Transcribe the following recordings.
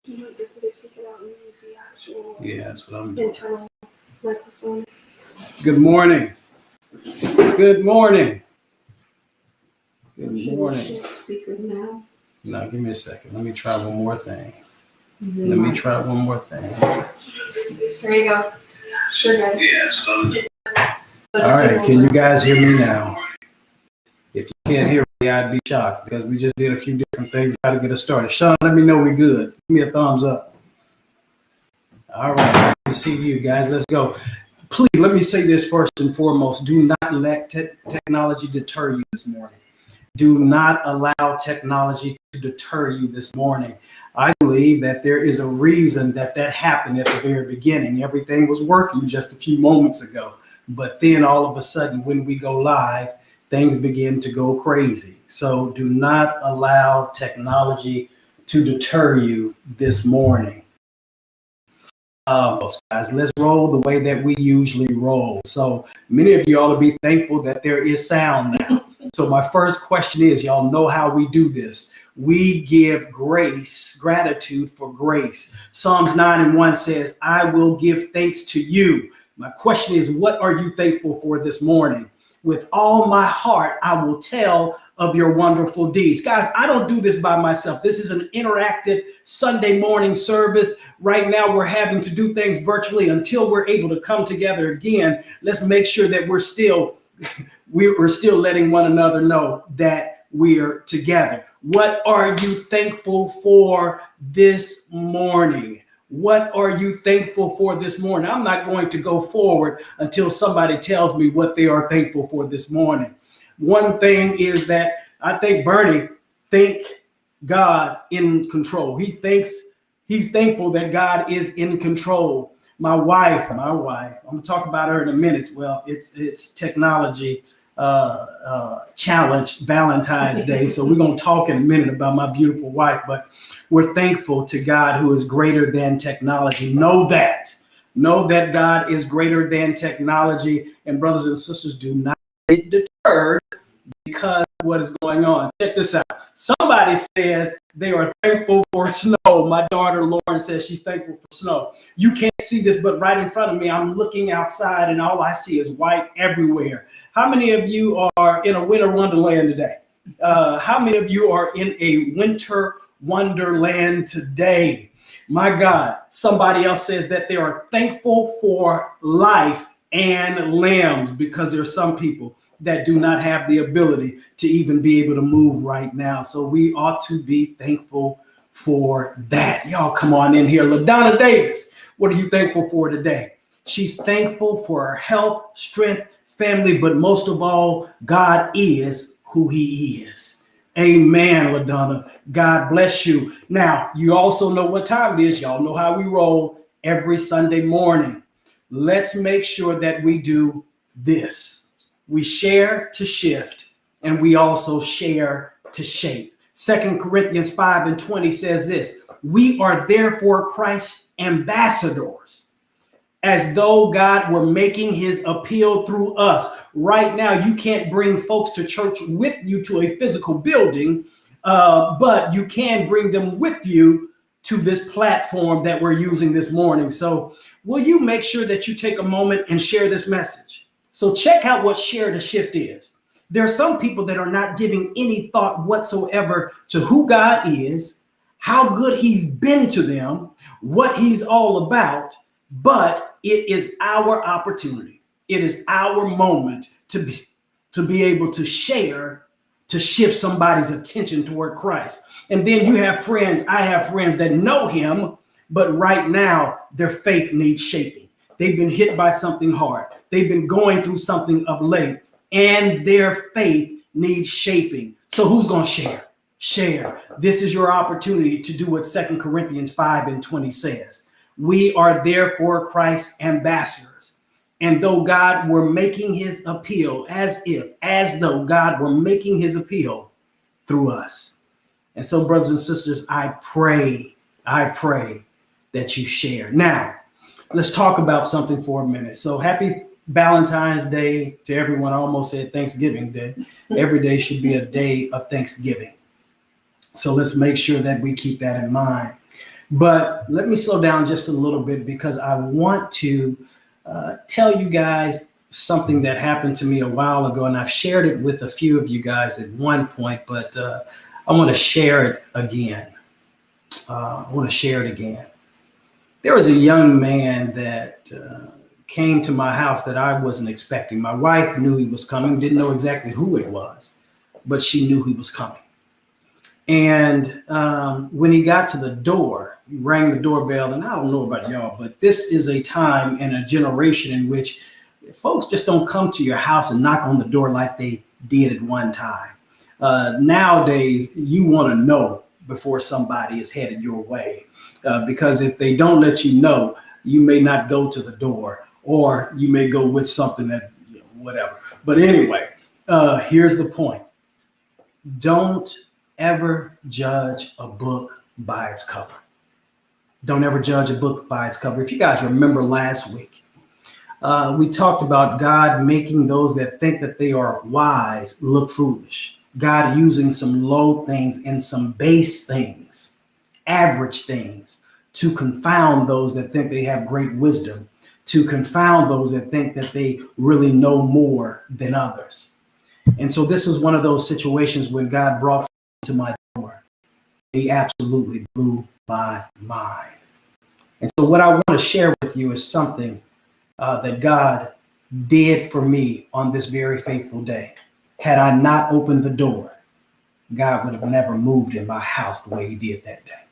You might just need to check it out and use the actual that's what I'm doing. internal microphone. Good morning. Good morning. Good morning. Shift speakers now. Now, give me a second. Let me try one more thing. Mm-hmm. Let me try one more thing. There you go. Sure, good. Yes. All right. Can you guys hear me now? If you can't hear me, I'd be shocked because we just did a few different things. Got to get us started. Sean, let me know we're good. Give me a thumbs up. All right. Good to see you guys. Let's go. Please, let me say this first and foremost. Do not let technology deter you this morning. Do not allow technology to deter you this morning. I believe that there is a reason that happened at the very beginning. Everything was working just a few moments ago. But then all of a sudden, when we go live, things begin to go crazy. So do not allow technology to deter you this morning. Guys, let's roll the way that we usually roll. So many of you ought to be thankful that there is sound now. So my first question is, y'all know how we do this. We give gratitude for grace. Psalms 9:1 says, I will give thanks to you. My question is, what are you thankful for this morning? With all my heart, I will tell of your wonderful deeds. Guys, I don't do this by myself. This is an interactive Sunday morning service. Right now, we're having to do things virtually until we're able to come together again. Let's make sure that we're still letting one another know that we're together. What are you thankful for this morning? What are you thankful for this morning? I'm not going to go forward until somebody tells me what they are thankful for this morning. One thing is that I think Bernie thank God in control. He's thankful that God is in control. My wife, I'm gonna talk about her in a minute. Well, it's technology challenge Valentine's Day. So we're gonna talk in a minute about my beautiful wife, but we're thankful to God who is greater than technology. Know that God is greater than technology. And brothers and sisters, do not get deterred because of what is going on. Check this out. Somebody says they are thankful for snow. My daughter Lauren says she's thankful for snow. You can't see this, but right in front of me, I'm looking outside and all I see is white everywhere. How many of you are in a winter wonderland today? How many of you are in a winter wonderland today? My God, somebody else says that they are thankful for life and limbs because there are some people that do not have the ability to even be able to move right now. So we ought to be thankful for that. Y'all come on in here. LaDonna Davis, what are you thankful for today? She's thankful for her health, strength, family, but most of all, God is who he is. Amen, LaDonna. God bless you. Now, you also know what time it is. Y'all know how we roll every Sunday morning. Let's make sure that we do this. We share to shift, and we also share to shape. 2 Corinthians 5:20 says this: we are therefore Christ's ambassadors, as though God were making his appeal through us. Right now, you can't bring folks to church with you to a physical building, but you can bring them with you to this platform that we're using this morning. So will you make sure that you take a moment and share this message? So check out what share to shift is. There are some people that are not giving any thought whatsoever to who God is, how good he's been to them, what he's all about, but it is our opportunity. It is our moment to be able to share, to shift somebody's attention toward Christ. And then you have friends, I have friends that know him, but right now their faith needs shaping. They've been hit by something hard. They've been going through something of late, and their faith needs shaping. So who's going to share? Share. This is your opportunity to do what 2 Corinthians 5:20 says. We are therefore Christ's ambassadors. And though God were making his appeal, as though God were making his appeal through us. And so, brothers and sisters, I pray that you share. Now, let's talk about something for a minute. So happy Valentine's Day to everyone. I almost said Thanksgiving Day. Every day should be a day of Thanksgiving. So let's make sure that we keep that in mind. But let me slow down just a little bit because I want to tell you guys something that happened to me a while ago, and I've shared it with a few of you guys at one point, but I want to share it again. There was a young man that came to my house that I wasn't expecting. My wife knew he was coming, didn't know exactly who it was, but she knew he was coming. And when he got to the door, he rang the doorbell. And I don't know about y'all, but this is a time and a generation in which folks just don't come to your house and knock on the door like they did at one time. Nowadays, you want to know before somebody is headed your way, because if they don't let you know, you may not go to the door, or you may go with something that, whatever. But anyway, here's the point. Don't ever judge a book by its cover. Don't ever judge a book by its cover. If you guys remember last week, we talked about God making those that think that they are wise look foolish. God using some low things and some base things, average things, to confound those that think they have great wisdom, to confound those that think that they really know more than others. And so this was one of those situations when God brought to my door. He absolutely blew my mind. And so what I want to share with you is something that God did for me on this very faithful day. Had I not opened the door, God would have never moved in my house the way he did that day.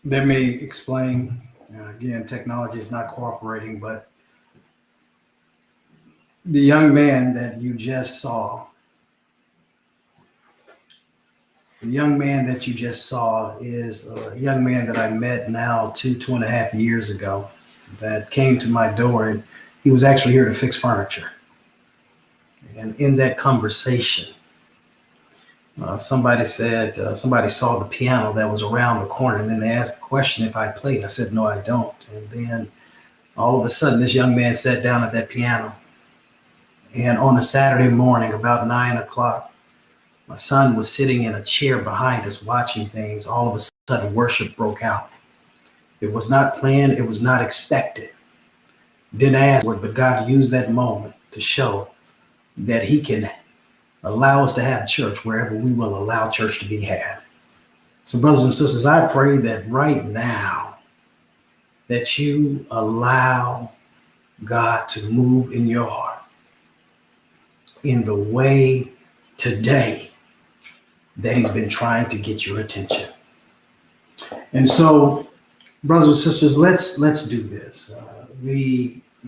Let me explain. Again, technology is not cooperating, but the young man that you just saw, is a young man that I met now 2.5 years ago that came to my door, and he was actually here to fix furniture. And in that conversation, somebody saw the piano that was around the corner, and then they asked the question if I played. I said, no, I don't. And then all of a sudden, this young man sat down at that piano. And on a Saturday morning, about 9 o'clock, my son was sitting in a chair behind us watching things. All of a sudden, worship broke out. It was not planned. It was not expected. Didn't ask for it, but God used that moment to show that he can allow us to have church wherever we will allow church to be had. So brothers and sisters, I pray that right now that you allow God to move in your heart in the way today that he's been trying to get your attention. And so, brothers and sisters, let's do this. I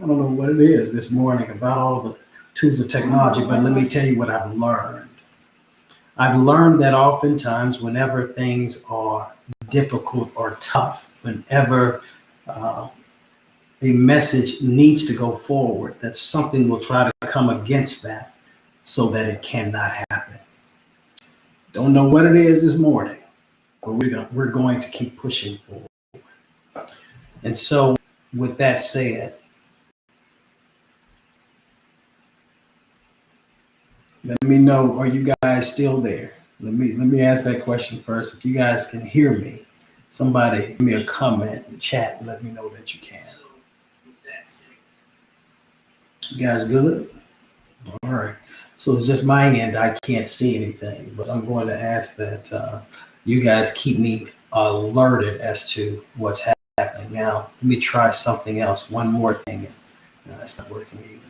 don't know what it is this morning about all the tools of technology, but let me tell you what I've learned. I've learned that oftentimes whenever things are difficult or tough, whenever a message needs to go forward, that something will try to come against that so that it cannot happen. Don't know what it is this morning, but we're going to keep pushing forward. And so with that said, let me know, are you guys still there? Let me ask that question first. If you guys can hear me, somebody give me a comment and chat and let me know that you can. You guys good? All right. So it's just my end. I can't see anything, but I'm going to ask that you guys keep me alerted as to what's happening. Now, let me try something else. One more thing. No, that's not working either.